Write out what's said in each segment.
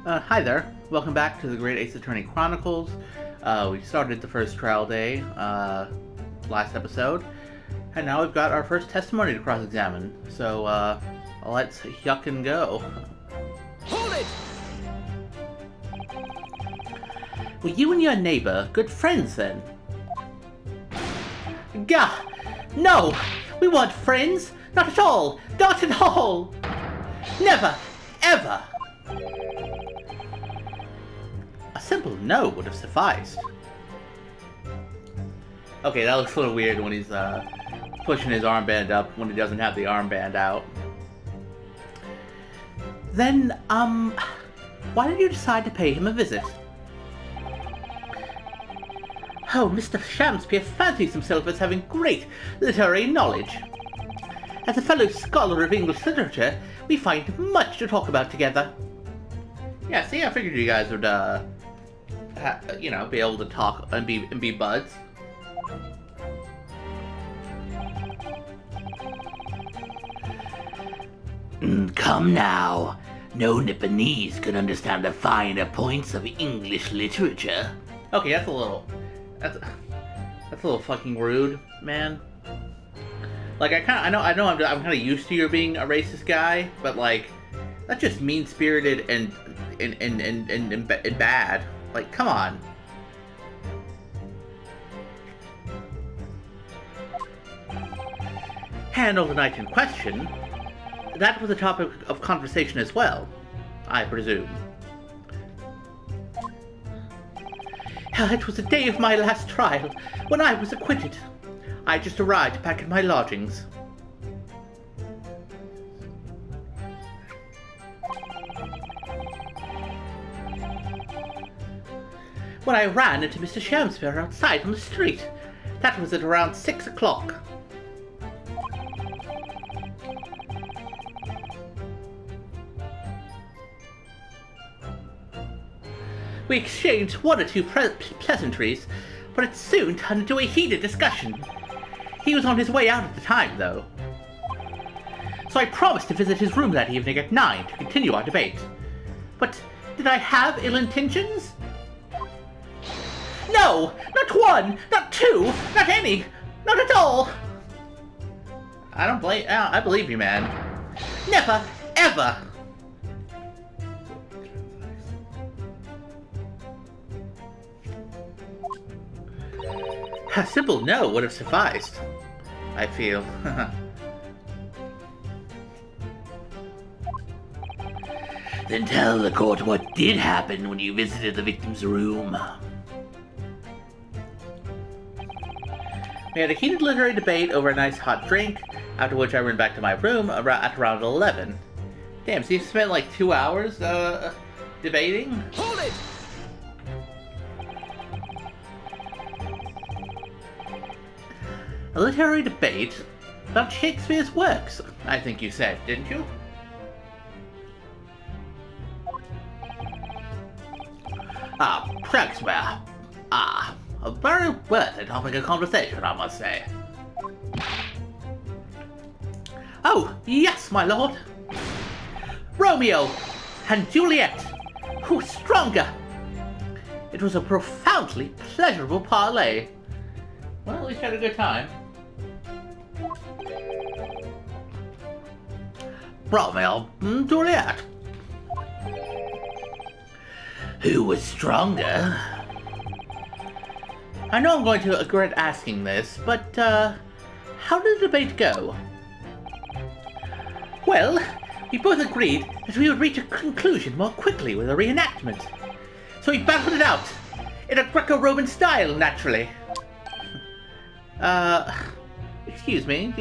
Hi there. Welcome back to the Great Ace Attorney Chronicles. We started the first trial day last episode, and now we've got our first testimony to cross-examine. So let's yuck and go. Hold it! Were you and your neighbor good friends then? Gah! No! We weren't friends! Not at all! Not at all! Never! Ever! A simple no would have sufficed. Okay, that looks a little weird when he's pushing his armband up when he doesn't have the armband out. Then, why did you decide to pay him a visit? Oh, Mr. Shamspeare fancies himself as having great literary knowledge. As a fellow scholar of English literature, we find much to talk about together. Yeah, see, I figured you guys would, be able to talk and be buds. Come now. No Nipponese could understand the finer points of English literature. Okay, that's a little fucking rude, man. Like, I know I'm kind of used to you being a racist guy, but like, that's just mean-spirited and bad. Like, come on. And on the night in question, that was a topic of conversation as well, I presume. It was the day of my last trial, when I was acquitted. I just arrived back at my lodgings. When I ran into Mr. Shamspeare outside on the street. That was at around 6 o'clock. We exchanged one or two pleasantries, but it soon turned into a heated discussion. He was on his way out at the time, though. So I promised to visit his room that evening at 9 to continue our debate. But did I have ill intentions? No! Not one! Not two! Not any! Not at all! I believe you, man. Never! Ever! A simple no would have sufficed, I feel. Then tell the court what did happen when you visited the victim's room. We had a heated literary debate over a nice hot drink, after which I went back to my room at around 11. Damn, so you spent like 2 hours, debating? Hold it! A literary debate about Shakespeare's works, I think you said, didn't you? Shakespeare. A very worthy topic of conversation, I must say. Oh, yes, my lord. Romeo and Juliet. Who's stronger? It was a profoundly pleasurable parley. Well, at least had a good time. Romeo and Juliet. Who was stronger? I know I'm going to regret asking this, but, how did the debate go? Well, we both agreed that we would reach a conclusion more quickly with a reenactment. So we battled it out, in a Greco-Roman style, naturally. Excuse me,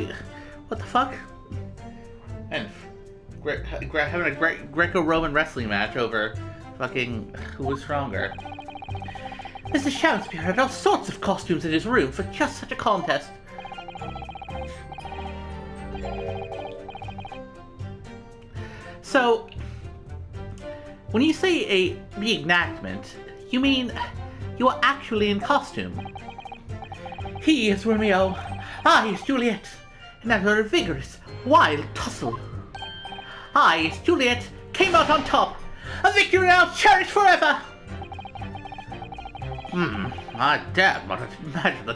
what the fuck? And having a Greco-Roman wrestling match over fucking who was stronger. Mr. Shamspeare had all sorts of costumes in his room for just such a contest. So, when you say a reenactment, you mean you are actually in costume? He is Romeo, I is Juliet, and after a vigorous, wild tussle, I is Juliet came out on top. A victory I'll cherish forever! I dare not imagine the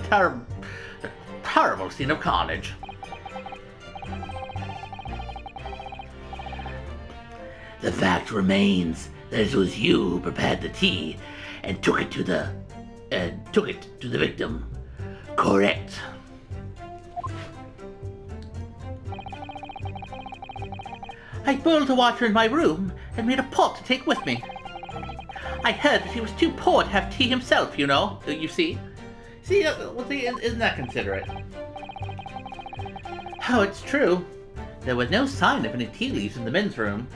terrible scene of carnage. The fact remains that it was you who prepared the tea and took it to the victim. Correct. I boiled the water in my room and made a pot to take with me. I heard that he was too poor to have tea himself, you know. You see? Isn't that considerate? Oh, it's true. There was no sign of any tea leaves in the men's room.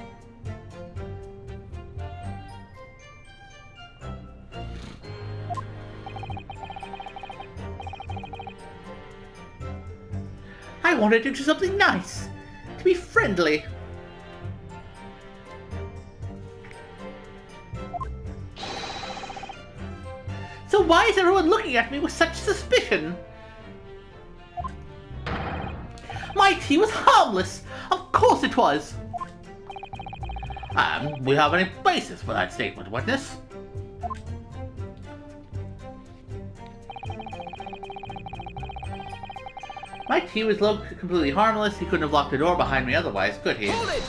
I wanted to do something nice. To be friendly. So why is everyone looking at me with such suspicion? My tea was harmless! Of course it was! We have any basis for that statement, witness? My tea was completely harmless. He couldn't have locked the door behind me otherwise, could he? Hold it!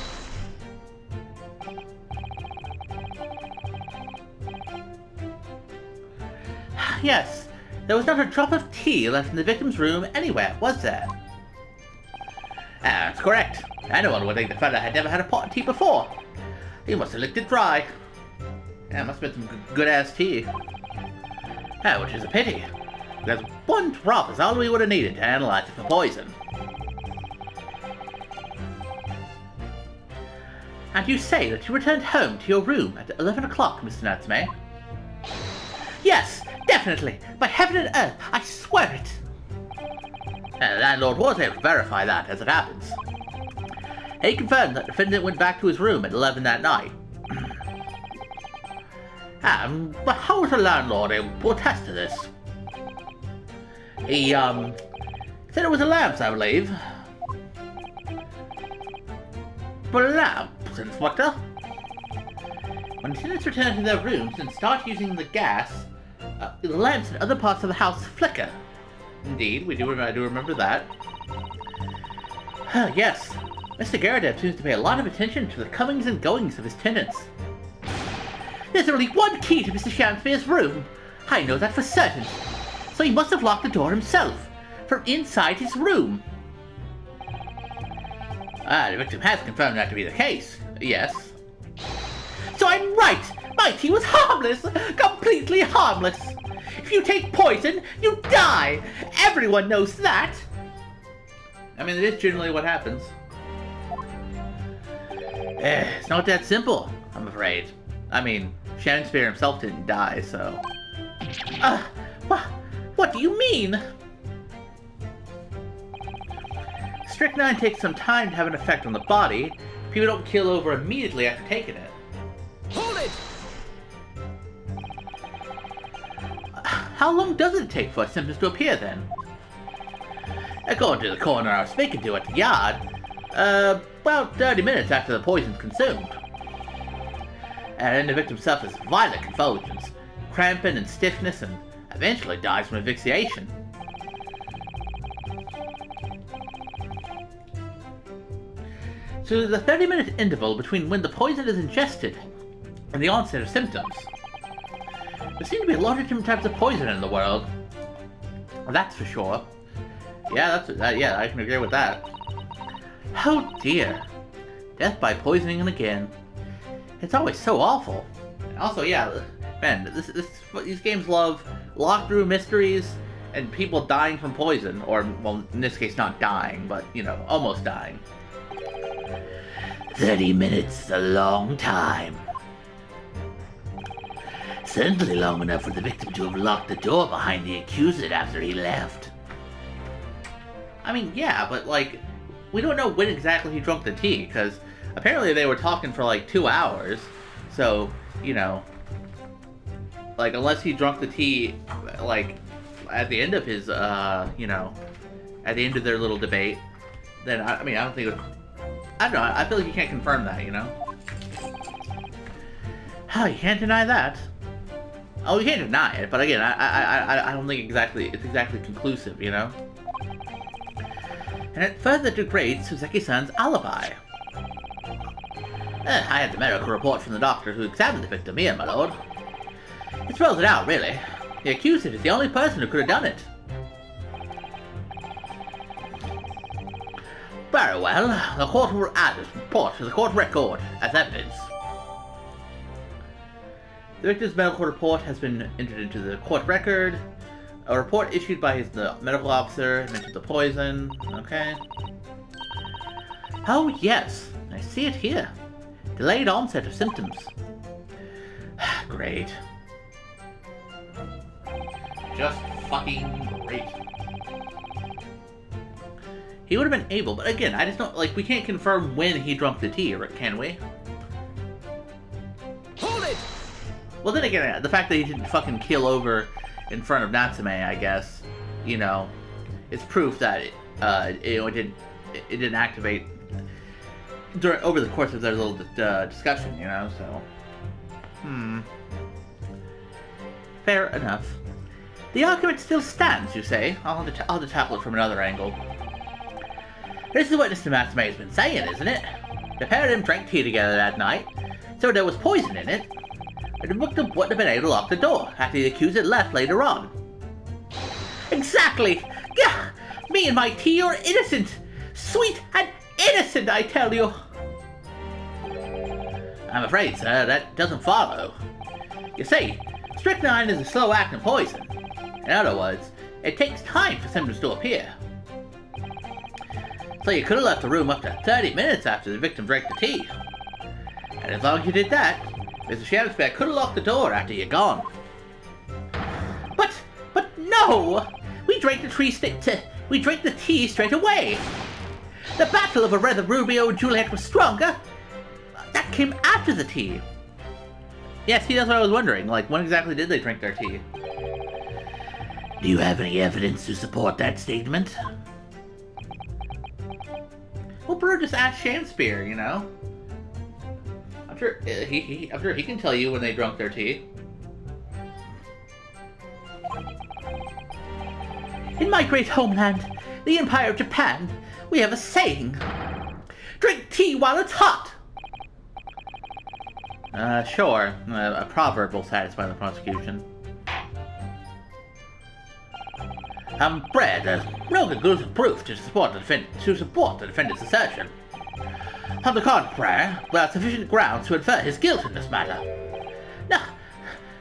Yes, there was not a drop of tea left in the victim's room anywhere, was there? That's correct. Anyone would think the fella had never had a pot of tea before. He must have licked it dry. Yeah, must have been some good-ass tea. Which is a pity, because one drop is all we would have needed to analyze it for poison. And you say that you returned home to your room at 11 o'clock, Mr. Natsume? Yes, definitely! By heaven and earth, I swear it! The landlord was able to verify that, as it happens. He confirmed that the defendant went back to his room at 11 that night. But how was the landlord able to attest to this? He, said it was a lamp, I believe. But lamps, Inspector? When tenants return to their rooms and start using the gas, the lamps in other parts of the house flicker. Indeed, I do remember that. Yes, Mr. Garadev seems to pay a lot of attention to the comings and goings of his tenants. There's only one key to Mr. Shamspeare's room. I know that for certain. So he must have locked the door himself, from inside his room. The victim has confirmed that to be the case, yes. So I'm right! My tea was harmless! Completely harmless! If you take poison, you die! Everyone knows that! I mean, it is generally what happens. It's not that simple, I'm afraid. I mean, Shamspeare himself didn't die, so... What do you mean? Strychnine takes some time to have an effect on the body. People don't kill over immediately after taking it. Hold it! How long does it take for symptoms to appear, then? According to the coroner I was speaking to at the yard, about 30 minutes after the poison's consumed. And then the victim suffers violent convulsions, cramping and stiffness, and eventually dies from asphyxiation. So there's a 30-minute interval between when the poison is ingested and the onset of symptoms. There seem to be a lot of different types of poison in the world. Well, that's for sure. Yeah, I can agree with that. Oh dear. Death by poisoning again. It's always so awful. Also, yeah, man, these games love locked room mysteries and people dying from poison. Or, well, in this case, not dying, but, you know, almost dying. 30 minutes is a long time. Certainly long enough for the victim to have locked the door behind the accused after he left. I mean, yeah, but, like, we don't know when exactly he drank the tea, because apparently they were talking for, like, 2 hours. So, you know, like, unless he drank the tea, like, at the end of his, you know, at the end of their little debate, then, I mean, I don't know, I feel like you can't confirm that, you know? Oh, you can't deny that. Oh, you can't deny it, but again, I don't think it's exactly conclusive, you know? And it further degrades Suzeki-san's alibi. I had the medical report from the doctor who examined the victim here, my lord. It spells it out, really. The accuser is the only person who could have done it. Very well, the court will add this report to the court record as evidence. The victim's medical report has been entered into the court record. A report issued by the medical officer mentioned the poison. Okay. Oh, yes. I see it here. Delayed onset of symptoms. Great. Just fucking great. He would have been able, but again, I just don't, like, we can't confirm when he drank the tea, can we? Hold it! Well, then again, the fact that he didn't fucking keel over in front of Natsume, I guess, you know, it's proof that it didn't activate over the course of their little discussion, you know. So, fair enough. The argument still stands, you say. I'll have to tackle it from another angle. This is what Mr. Natsume has been saying, isn't it? The pair of them drank tea together that night, so there was poison in it. The victim wouldn't have been able to lock the door after the accuser left later on. Exactly! Gah! Me and my tea are innocent! Sweet and innocent, I tell you! I'm afraid, sir, that doesn't follow. You see, strychnine is a slow-acting poison. In other words, it takes time for symptoms to appear. So you could have left the room up to 30 minutes after the victim drank the tea. And as long as you did that, Mr. Shamspeare could have locked the door after you're gone. But no! We drank the tea straight away. The battle over whether Romeo and Juliet was stronger, that came after the tea. Yeah, see, that's what I was wondering. Like, when exactly did they drink their tea? Do you have any evidence to support that statement? Well, Brew just asked Shamspeare, you know? I'm sure he can tell you when they drank their tea. In my great homeland, the Empire of Japan, we have a saying. Drink tea while it's hot! Sure. A proverb will satisfy the prosecution. Brad has no conclusive proof to support the defendant's assertion. On the contrary, there are sufficient grounds to infer his guilt in this matter.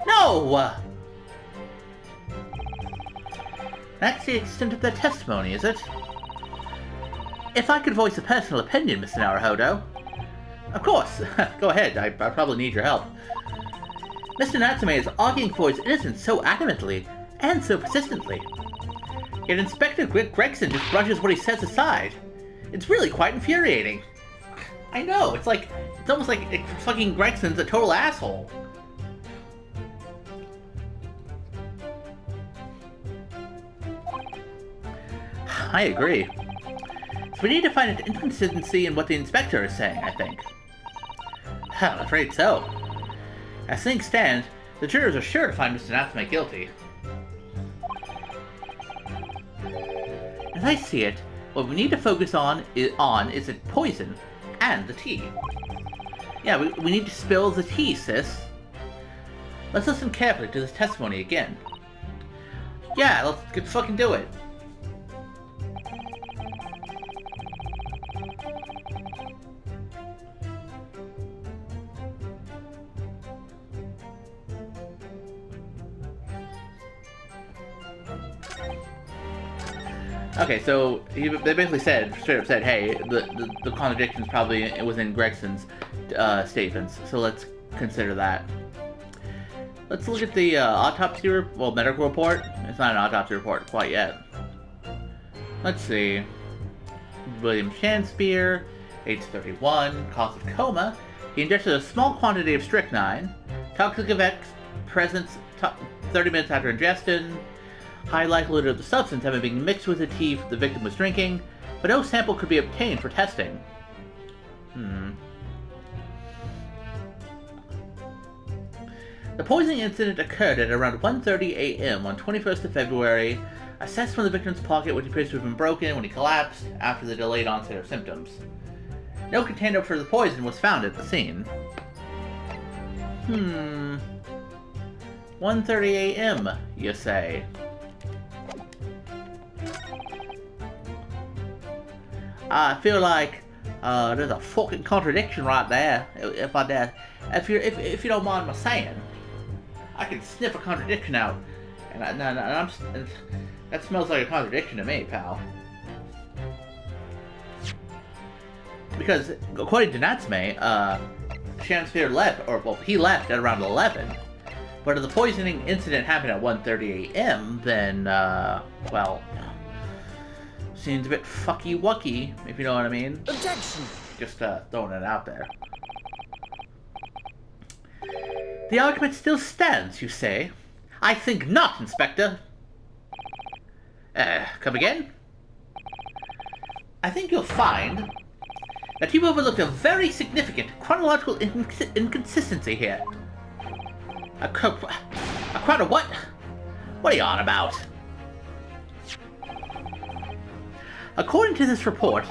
No! That's the extent of their testimony, is it? If I could voice a personal opinion, Mr. Naruhodo. Of course, go ahead, I probably need your help. Mr. Natsume is arguing for his innocence so adamantly, and so persistently. Yet Inspector Gregson just brushes what he says aside. It's really quite infuriating. I know, it's almost like fucking Gregson's a total asshole. I agree. So we need to find an inconsistency in what the inspector is saying, I think. I'm afraid so. As things stand, the jurors are sure to find Mr. Natsume guilty. As I see it, what we need to focus on is the poison and the tea. Yeah, we need to spill the tea, sis. Let's listen carefully to this testimony again. Yeah, let's fucking do it. Okay, so they basically straight up said, hey, the contradiction's probably within Gregson's statements, so let's consider that. Let's look at the medical report. It's not an autopsy report quite yet. Let's see. William Shamspeare, age 31, cause of coma. He ingested a small quantity of strychnine. Toxic effects presence 30 minutes after ingestion. High likelihood of the substance having been mixed with the tea the victim was drinking, but no sample could be obtained for testing. The poisoning incident occurred at around 1:30 a.m. on 21st of February, assessed from the victim's pocket, which appears to have been broken when he collapsed after the delayed onset of symptoms. No container for the poison was found at the scene. 1:30 a.m., you say? I feel like there's a fucking contradiction right there. If you don't mind my saying, I can sniff a contradiction out, and that smells like a contradiction to me, pal. Because according to Natsume, Shamspeare left, he left at around 11. But if the poisoning incident happened at 1:30 a.m., then well, seems a bit fucky-wucky, if you know what I mean. Objection! Just throwing it out there. The argument still stands, you say? I think not, Inspector. Come again? I think you'll find that you've overlooked a very significant chronological inconsistency here. A chrono what? What are you on about? According to this report,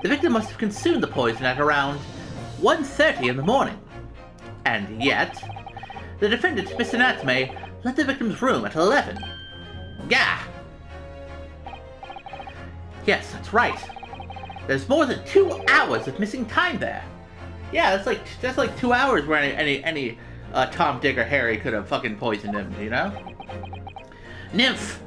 the victim must have consumed the poison at around 1:30 in the morning. And yet, the defendant, Mr. Natsume, left the victim's room at 11. Gah! Yes, that's right. There's more than 2 hours of missing time there. Yeah, that's like 2 hours where any Tom, Dick, or Harry could have fucking poisoned him, you know? Nymph!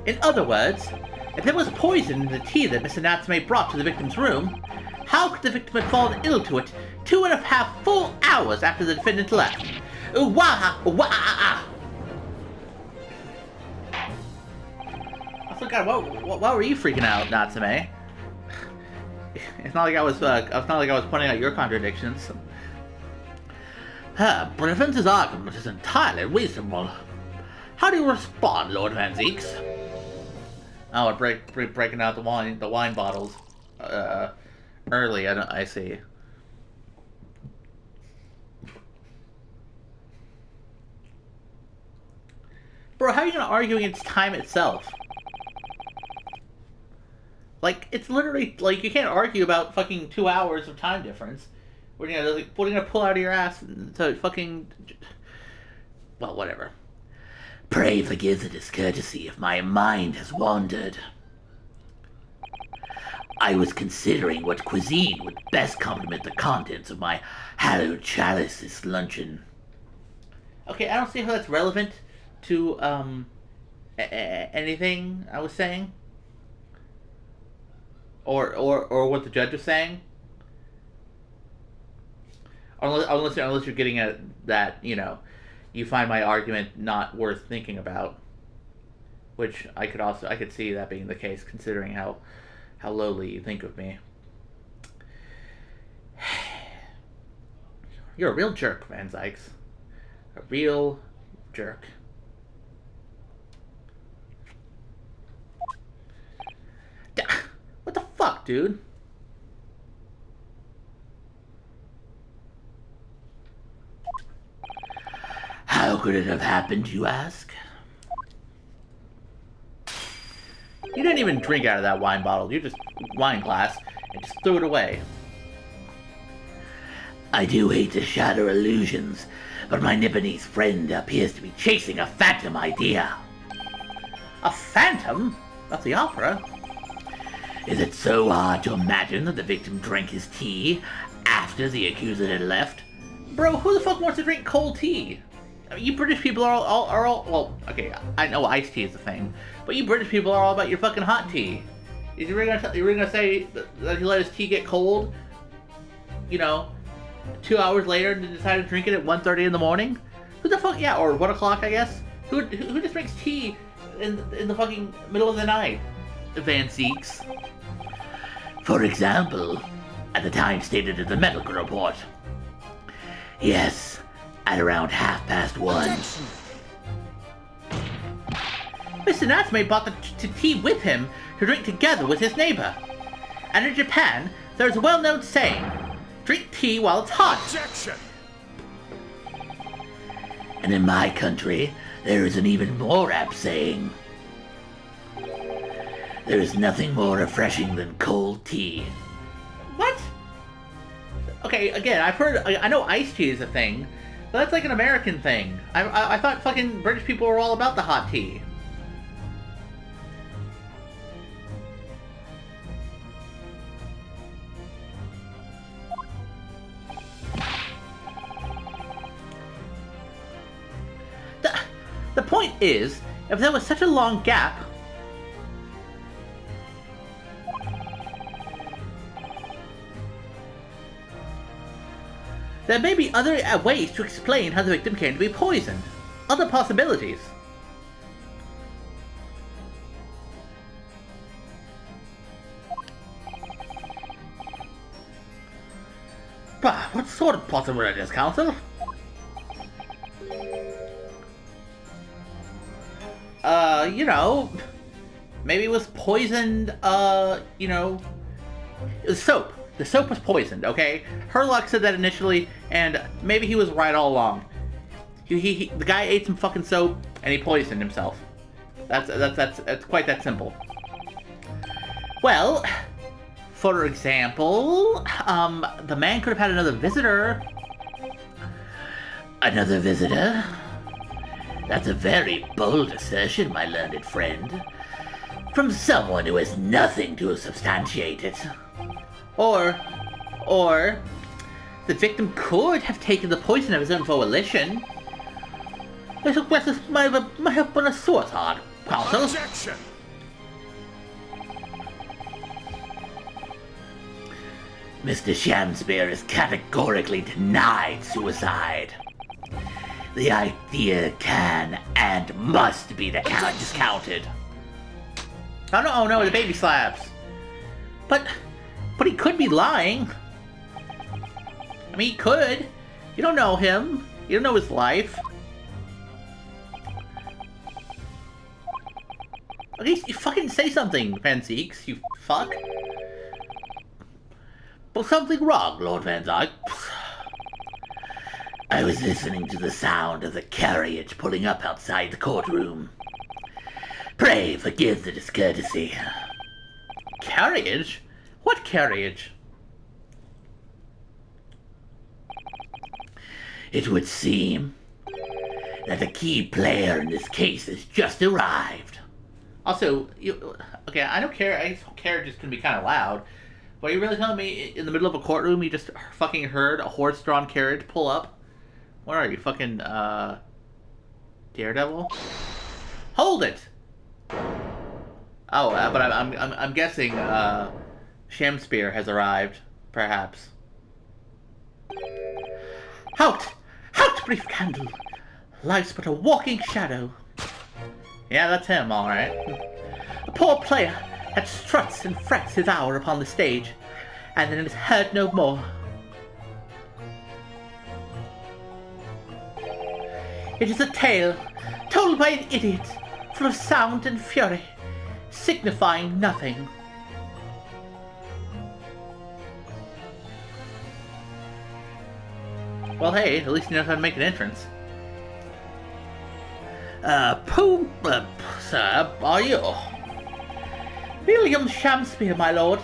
In other words, if there was poison in the tea that Mr. Natsume brought to the victim's room, how could the victim have fallen ill to it 2.5 full hours after the defendant left? I forgot, why were you freaking out, Natsume? It's not like I was pointing out your contradictions. Brevins' argument is entirely reasonable. How do you respond, Lord Van Zeeks? Oh, breaking out the wine bottles early. I see. Bro, how are you gonna argue against time itself? Like, it's literally like you can't argue about fucking 2 hours of time difference. What are you gonna pull out of your ass to fucking? Well, whatever. Pray forgive the discourtesy if my mind has wandered. I was considering what cuisine would best complement the contents of my hallowed chalice this luncheon. Okay, I don't see how that's relevant to anything I was saying, or what the judge was saying. Unless you're getting at that, you know, you find my argument not worth thinking about, which I could see that being the case, considering how lowly you think of me. You're a real jerk, Van Zykes. A real jerk. What the fuck, dude? How could it have happened, you ask? You didn't even drink out of that wine bottle. You just wine glass and just threw it away. I do hate to shatter illusions, but my Nipponese friend appears to be chasing a phantom idea. A phantom? That's the opera. Is it so hard to imagine that the victim drank his tea after the accuser had left? Bro, who the fuck wants to drink cold tea? I mean, you British people are all well, okay, I know iced tea is a thing, but you British people are all about your fucking hot tea. You were gonna say that he let his tea get cold, you know, 2 hours later and decide to drink it at 1:30 in the morning? Who the fuck, yeah, or 1 o'clock, I guess? Who just drinks tea in the fucking middle of the night? Van Zeeks. For example, at the time stated in the medical report. Yes, at around 1:30. Mr. Natsume bought the tea with him to drink together with his neighbor. And in Japan, there is a well-known saying, Drink tea while it's hot. Objection! And in my country, there is an even more apt saying. There is nothing more refreshing than cold tea. What? Okay, again, I know iced tea is a thing, but that's like an American thing. I thought fucking British people were all about the hot tea. The point is, if there was such a long gap, there may be other ways to explain how the victim came to be poisoned. Other possibilities. Bah, what sort of possibilities, Counsel? You know, maybe it was poisoned, you know, it was soap. The soap was poisoned, okay? Herlock said that initially, and maybe he was right all along. The guy ate some fucking soap, and he poisoned himself. That's quite that simple. Well, for example, the man could have had another visitor. Another visitor? That's a very bold assertion, my learned friend. From someone who has nothing to substantiate it. Or, the victim could have taken the poison of his own volition. This might have been a suicide, Counsel. Objection! Mr. Shamspeare has categorically denied suicide. The idea can and must be discounted. Oh no, the baby slabs. But he could be lying. I mean, he could. You don't know him. You don't know his life. Okay, you fucking say something, Van Zeeks, you fuck. Well, something wrong, Lord Van Dyke. I was listening to the sound of the carriage pulling up outside the courtroom. Pray forgive the discourtesy. Carriage? What carriage? It would seem that a key player in this case has just arrived. Also, okay, I don't care. I guess carriages can be kind of loud. But are you really telling me in the middle of a courtroom you just fucking heard a horse-drawn carriage pull up? What are you, fucking, Daredevil? Hold it! Oh, but I'm guessing, Shamspeare has arrived, perhaps. Out! Out, brief candle! Life's but a walking shadow. Yeah, that's him, alright. A poor player that struts and frets his hour upon the stage, and then is heard no more. It is a tale told by an idiot, full of sound and fury, signifying nothing. Well, hey, at least he knows how to make an entrance. Who, sir, are you? William Shamspeare, my lord.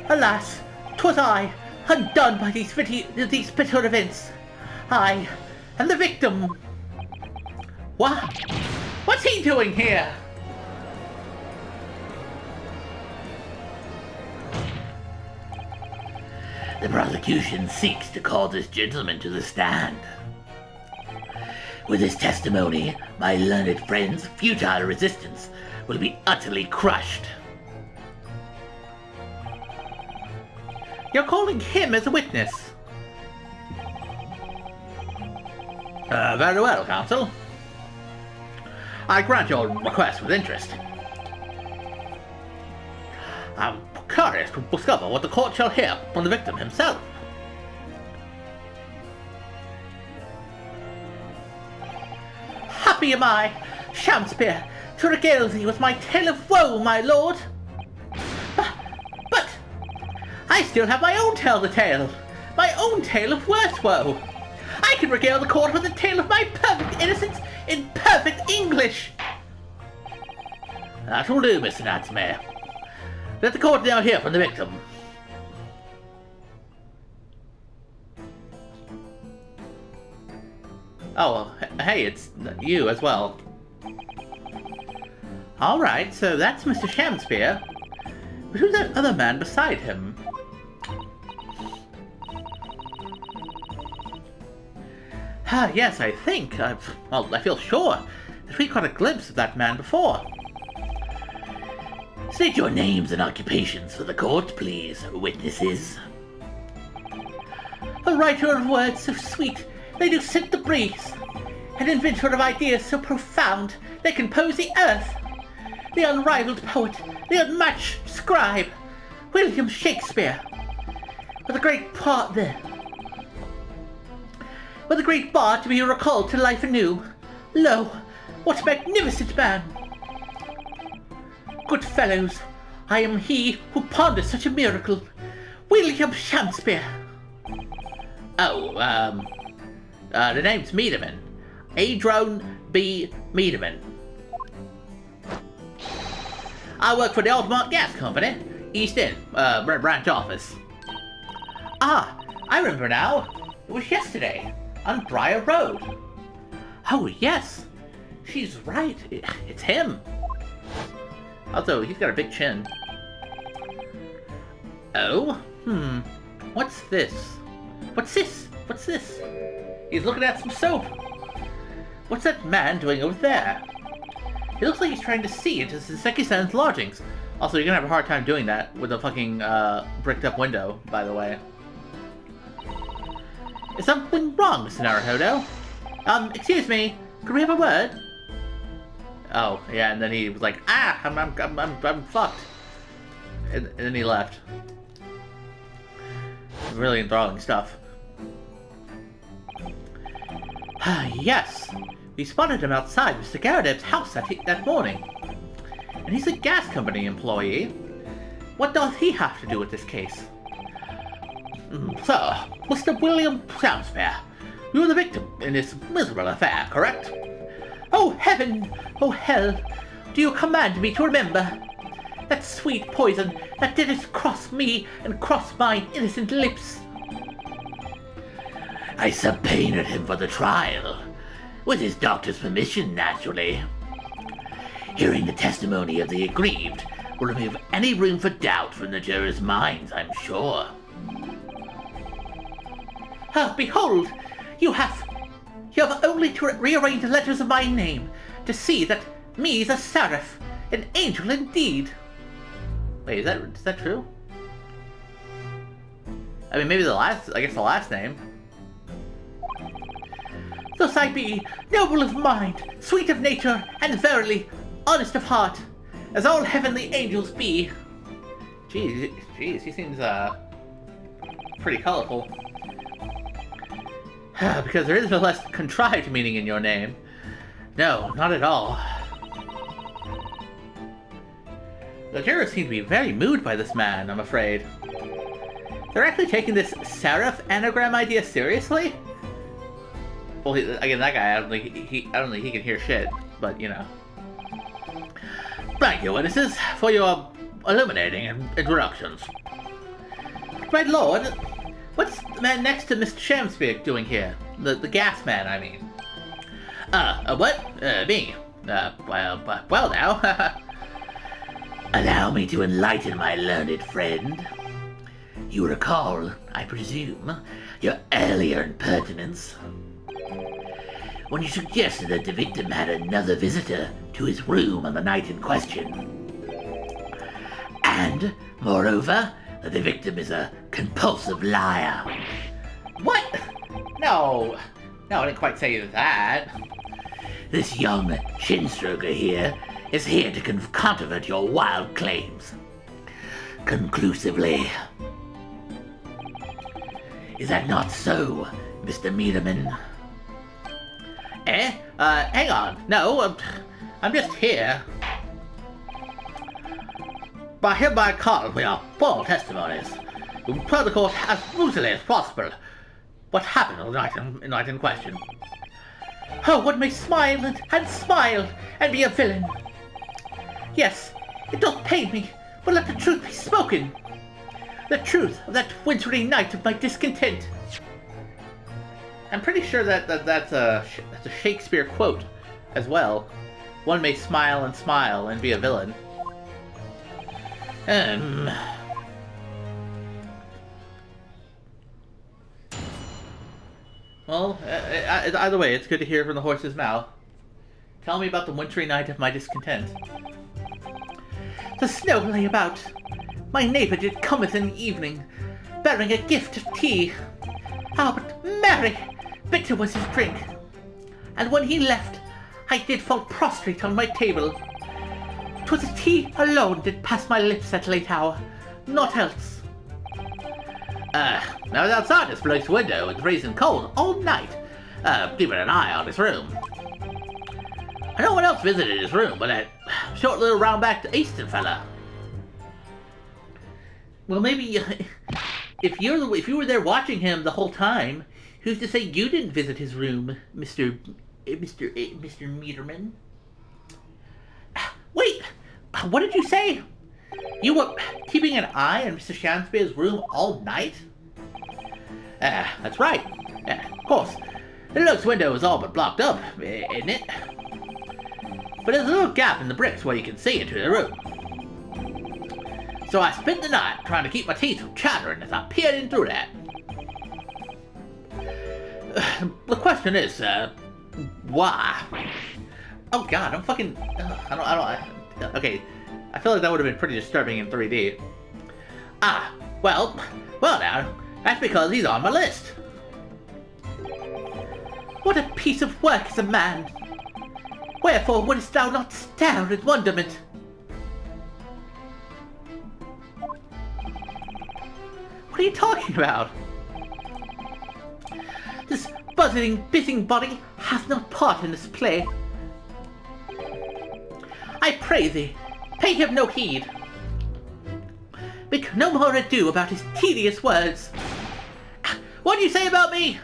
Alas, 'twas I, undone by these bitter events. I am the victim. What? What's he doing here? The prosecution seeks to call this gentleman to the stand. With his testimony, my learned friend's futile resistance will be utterly crushed. You're calling him as a witness? Very well, counsel. I grant your request with interest. I'm curious to discover what the court shall hear from the victim himself. Happy am I, Shamspeare, to regale thee with my tale of woe, my lord. But I still have my own tale to tell. My own tale of worse woe. I can regale the court with a tale of my perfect innocence in perfect English. That will do, Mr. Natsmere. Let the court now hear from the victim. Oh, hey, it's you as well. Alright, so that's Mr. Shamspeare. But who's that other man beside him? Ah, yes, I think. I feel sure that we caught a glimpse of that man before. State your names and occupations for the court, please, witnesses. A writer of words so sweet they do scent the breeze, an inventor of ideas so profound they compose the earth, the unrivaled poet, the unmatched scribe, William Shakespeare, with a great part there. With a great bard to be recalled to life anew. Lo, what a magnificent man! Good fellows, I am he who ponders such a miracle, William Shamspeare. Oh, the name's Meaderman. Adron B. Meaderman. I work for the Altamont Gas Company, East End, branch office. Ah, I remember now. It was yesterday, on Briar Road. Oh, yes. She's right. It's him. Although, he's got a big chin. Oh? What's this? What's this? What's this? He's looking at some soap. What's that man doing over there? He looks like he's trying to see into Seki-san's lodgings. Also, you're gonna have a hard time doing that with a fucking, bricked up window, by the way. Is something wrong, Mr. Naruhodo? Excuse me, could we have a word? Oh, yeah, and then he was like, ah, I'm fucked. And then he left. Really enthralling stuff. Yes, we spotted him outside Mr. Garadeb's house that morning. And he's a gas company employee. What does he have to do with this case? Sir, Mr. William Shamspeare, you are the victim in this miserable affair, correct? Oh heaven! Oh hell! Do you command me to remember? That sweet poison that did it cross me and cross my innocent lips. I subpoenaed him for the trial, with his doctor's permission, naturally. Hearing the testimony of the aggrieved will remove any room for doubt from the jurors' minds, I'm sure. Behold, you have only to rearrange the letters of my name to see that me is a Seraph, an angel indeed. Wait, is that true? I mean, maybe the last name. Thus I be, noble of mind, sweet of nature, and verily, honest of heart, as all heavenly angels be. Jeez, he seems, pretty colorful. Because there is no less contrived meaning in your name. No, not at all. The jurors seem to be very moved by this man, I'm afraid. They're actually taking this Seraph anagram idea seriously? Well, again, that guy, I don't think he can hear shit, but you know. Thank you, witnesses, for your illuminating introductions. My lord, what's the man next to Mr. Shamspeare doing here? The gas man, I mean. What? Me? Well now. Allow me to enlighten my learned friend. You recall, I presume, your earlier impertinence when you suggested that the victim had another visitor to his room on the night in question. And, moreover, that the victim is a compulsive liar. What? No, I didn't quite say that. This young chin-stroker here is here to controvert your wild claims. Conclusively. Is that not so, Mr. Meaderman? Hang on. No, I'm just here. By hereby call for your full testimonies. We planned the course as smoothly as possible. What happened on the night in question? Oh, one may smile and smile and be a villain. Yes, it doth pain me, but let the truth be spoken. The truth of that wintry night of my discontent. I'm pretty sure that's a Shakespeare quote as well. One may smile and be a villain. Well, either way, it's good to hear from the horse's mouth. Tell me about the wintry night of my discontent. The snow lay about. My neighbour did cometh in the evening, bearing a gift of tea. Ah, but marry, bitter was his drink. And when he left, I did fall prostrate on my table. 'Twas the tea alone did pass my lips at late hour, naught else. I was outside this bloke's window, it's freezing cold all night, keeping an eye on his room. No one else visited his room but that short little round-backed Easton fella. Well, maybe if you were there watching him the whole time, who's to say you didn't visit his room, Mr. Meterman? Wait, what did you say? You were keeping an eye on Mr. Shamspeare's room all night? That's right. Of course. The Luke's window is all but blocked up, isn't it? But there's a little gap in the bricks where you can see into the room. So I spent the night trying to keep my teeth from chattering as I peered in through that. The question is, why? Oh god, I'm fucking... okay, I feel like that would have been pretty disturbing in 3D. Well now, that's because he's on my list. What a piece of work is a man! Wherefore wouldst thou not stare in wonderment? What are you talking about? This buzzing busybody hath no part in this play. I pray thee, pay him no heed. Make no more ado about his tedious words. What do you say about me?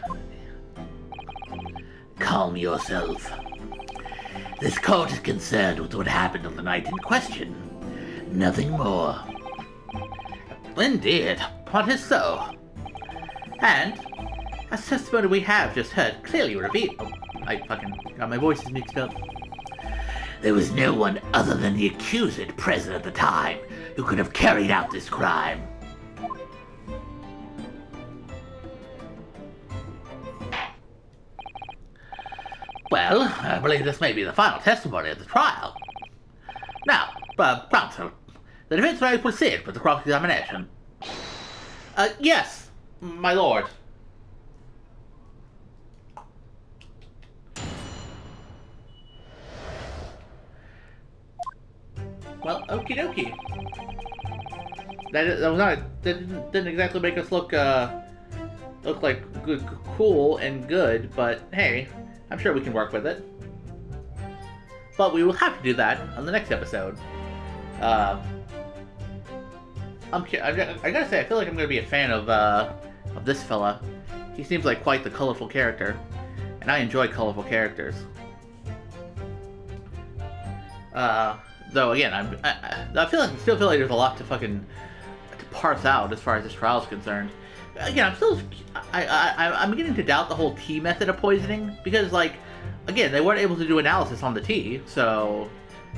Calm yourself. This court is concerned with what happened on the night in question. Nothing more. Indeed, what is so? And, as testimony we have just heard clearly revealed... Oh, I fucking got my voices mixed up. There was no one other than the accused present at the time who could have carried out this crime. Well, I believe this may be the final testimony of the trial. Now, counsel, the defense may proceed with the cross-examination. Yes, my lord. Well, okie dokie. That didn't exactly make us look like good, cool and good, but hey, I'm sure we can work with it. But we will have to do that on the next episode. I gotta say, I feel like I'm gonna be a fan of this fella. He seems like quite the colorful character, and I enjoy colorful characters. Though again, I still feel like there's a lot to parse out as far as this trial is concerned. Again, I'm beginning to doubt the whole tea method of poisoning because, like, again, they weren't able to do analysis on the tea, so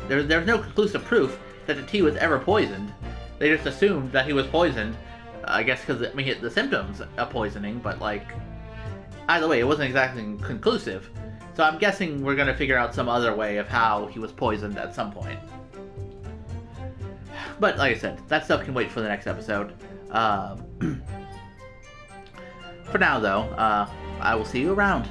there's no conclusive proof that the tea was ever poisoned. They just assumed that he was poisoned, I guess, because he had the symptoms of poisoning. But like, either way, it wasn't exactly conclusive. So I'm guessing we're gonna figure out some other way of how he was poisoned at some point. But like I said, that stuff can wait for the next episode. For now, though, I will see you around.